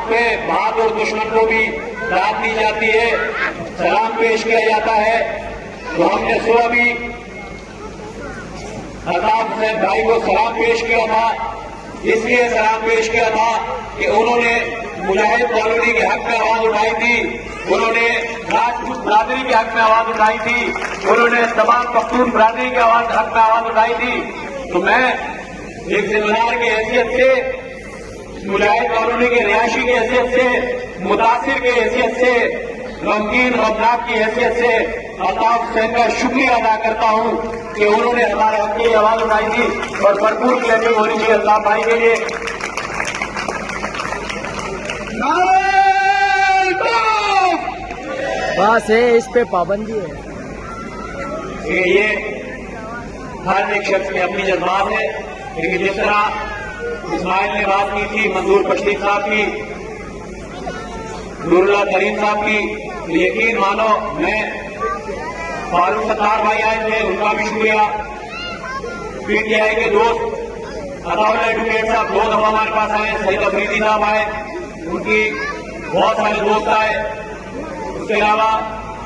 पे बहादुर दुश्मन को भी दाद दी जाती है, सलाम पेश किया जाता है। तो हमने सुबह भी अल्ताफ हुसैन भाई को सलाम पेश किया था, इसलिए सलाम पेश किया था कि उन्होंने मुजाहिद कॉलोनी के हक में आवाज उठाई थी, उन्होंने राजपूत बरादरी के हक में आवाज उठाई थी, उन्होंने तमाम पख्तून बरादरी के हक में आवाज उठाई थी। तो मैं एक जिम्मेदार की हैसियत से, मुजाहिद कॉलोनी के रिहायशी की हैसियत से, मुतासिर की हैसियत से, गमगीन गमनाक की हैसियत से अल्ताफ हुसैन का शुक्रिया अदा करता हूं कि उन्होंने हमारे हक की आवाज उठाई थी और भरपूर क्लेमिंग होनी चाहिए अल्ताफ भाई के लिए। बस है, इस पे पाबंदी है। ये हर एक शख्स में अपनी जज्बात है, लेकिन जिस तरह इस्माइल ने बात की थी मंजूर पश्ती साहब की, नूरुल्लाह करीम साहब की, तो यकीन मानो मैं फारूक सत्तार भाई आए थे, उनका भी शुक्रिया। पीटीआई के दोस्त अताउल्लाह एडवोकेट साहब 2 दफा हमारे पास आए, सईद अफरीदी साहब आए, उनकी बहुत सारे दोस्त आए। उसके अलावा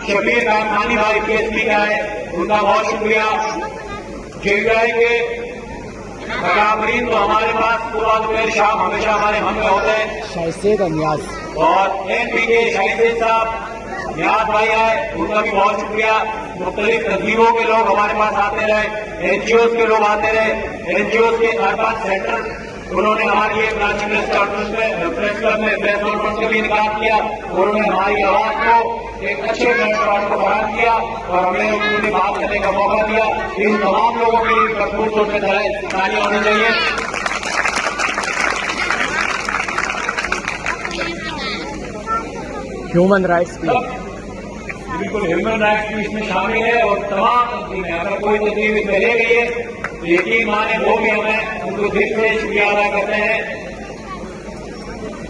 शबीर खानी भाई पीएसपी के आए, उनका बहुत शुक्रिया। जेबीआई के मकामरीन तो हमारे पास पूरा दोपहर शाम हमेशा हमारे हम में होते हैं। शाइस्तेद नियाज और एमपी के शाहिद साहब नियाज भाई आए, उनका भी बहुत शुक्रिया। मुख्तलिफ तस्वीरों के लोग हमारे पास आते रहे, एनजीओ के लोग आते रहे, एनजीओ के अर्बन सेंटर उन्होंने हमारी एक रांची प्रेस क्लब में प्रेस कॉन्फ्रेंस का भी इनकार किया, उन्होंने हमारी आवाज को एक अच्छे प्लेटफॉर्म को फराहम किया और हमें उन्होंने बात करने का मौका दिया। इन तमाम लोगों के लिए भरपूर तौर पर तालियां होनी चाहिए। ह्यूमन राइट्स भी बिल्कुल ह्यूमन राइट्स भी इसमें शामिल है और तमाम तस्वीरें, अगर कोई तस्वीर इसमें ले गई है तो यकीन माने वो भी हमें उनको दिल से शुक्रिया अदा करते हैं।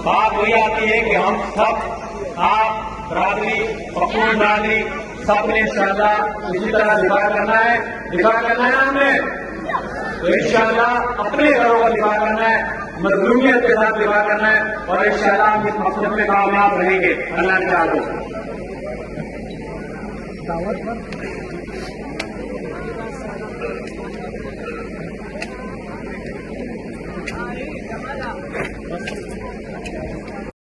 बात वही आती है कि हम सब, आप बरादरी, पख्तून बरादरी, सबने इंशाअल्लाह इसी तरह दिफा करना है हमने, तो इंशाअल्लाह अपने घरों का दिफा करना है, मजलूमियत के साथ दिफा करना है और इंशाअल्लाह हम इस मकसद में कामयाब रहेंगे। अल्लाह के